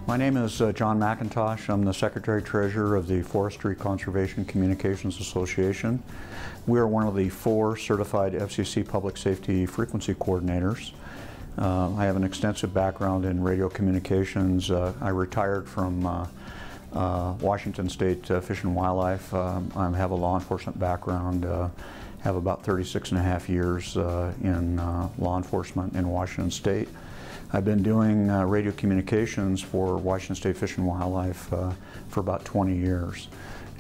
My name is John McIntosh. I'm the Secretary-Treasurer of the Forestry Conservation Communications Association. We are one of the 4 certified FCC Public Safety Frequency Coordinators. I have an extensive background in radio communications. I retired from Washington State Fish and Wildlife. I have a law enforcement background. Have about 36.5 years in law enforcement in Washington State. I've been doing radio communications for Washington State Fish and Wildlife for about 20 years.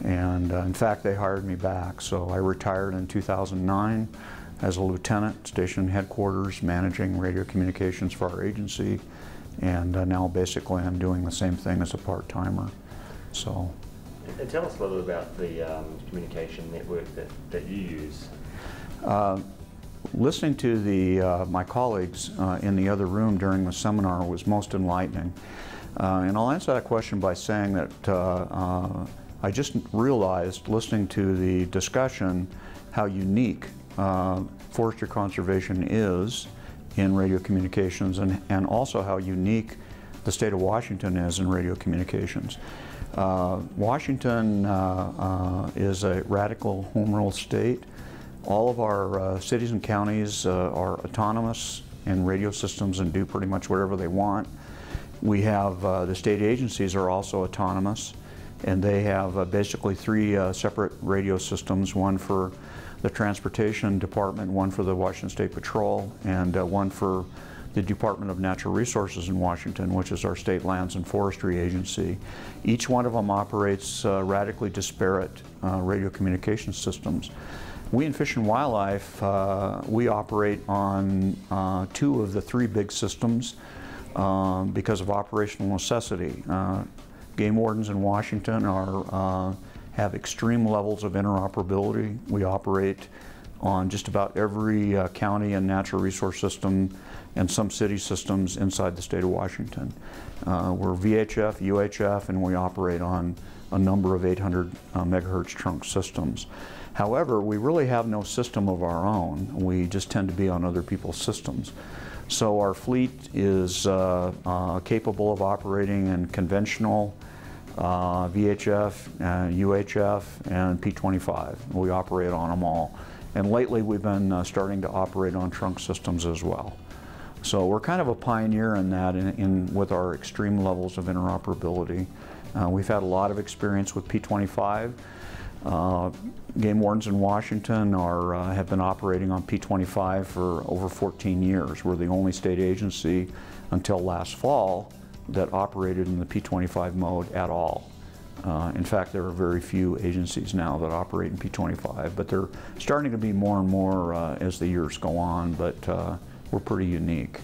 And in fact, they hired me back. So I retired in 2009 as a lieutenant, station headquarters, managing radio communications for our agency. And now basically I'm doing the same thing as a part-timer. So. And tell us a little bit about the communication network that you use. Listening to my colleagues in the other room during the seminar was most enlightening. And I'll answer that question by saying that I just realized, listening to the discussion, how unique forestry conservation is in radio communications, and also how unique the state of Washington is in radio communications. Washington is a radical home rule state. All of our cities and counties are autonomous in radio systems and do pretty much whatever they want. We have the state agencies are also autonomous, and they have basically 3 separate radio systems, one for the Transportation Department, one for the Washington State Patrol, and one for the Department of Natural Resources in Washington, which is our state lands and forestry agency. Each one of them operates radically disparate radio communication systems. We in Fish and Wildlife, we operate on 2 of the 3 big systems because of operational necessity. Game wardens in Washington have extreme levels of interoperability. We operate on just about every county and natural resource system and some city systems inside the state of Washington. We're VHF, UHF, and we operate on a number of 800 megahertz trunk systems. However, we really have no system of our own. We just tend to be on other people's systems. So our fleet is capable of operating in conventional VHF, UHF, and P25. We operate on them all. And lately we've been starting to operate on trunk systems as well. So we're kind of a pioneer in that with our extreme levels of interoperability. We've had a lot of experience with P25. Game wardens in Washington have been operating on P25 for over 14 years. We're the only state agency until last fall that operated in the P25 mode at all. In fact, there are very few agencies now that operate in P25, but they're starting to be more and more as the years go on, but we're pretty unique.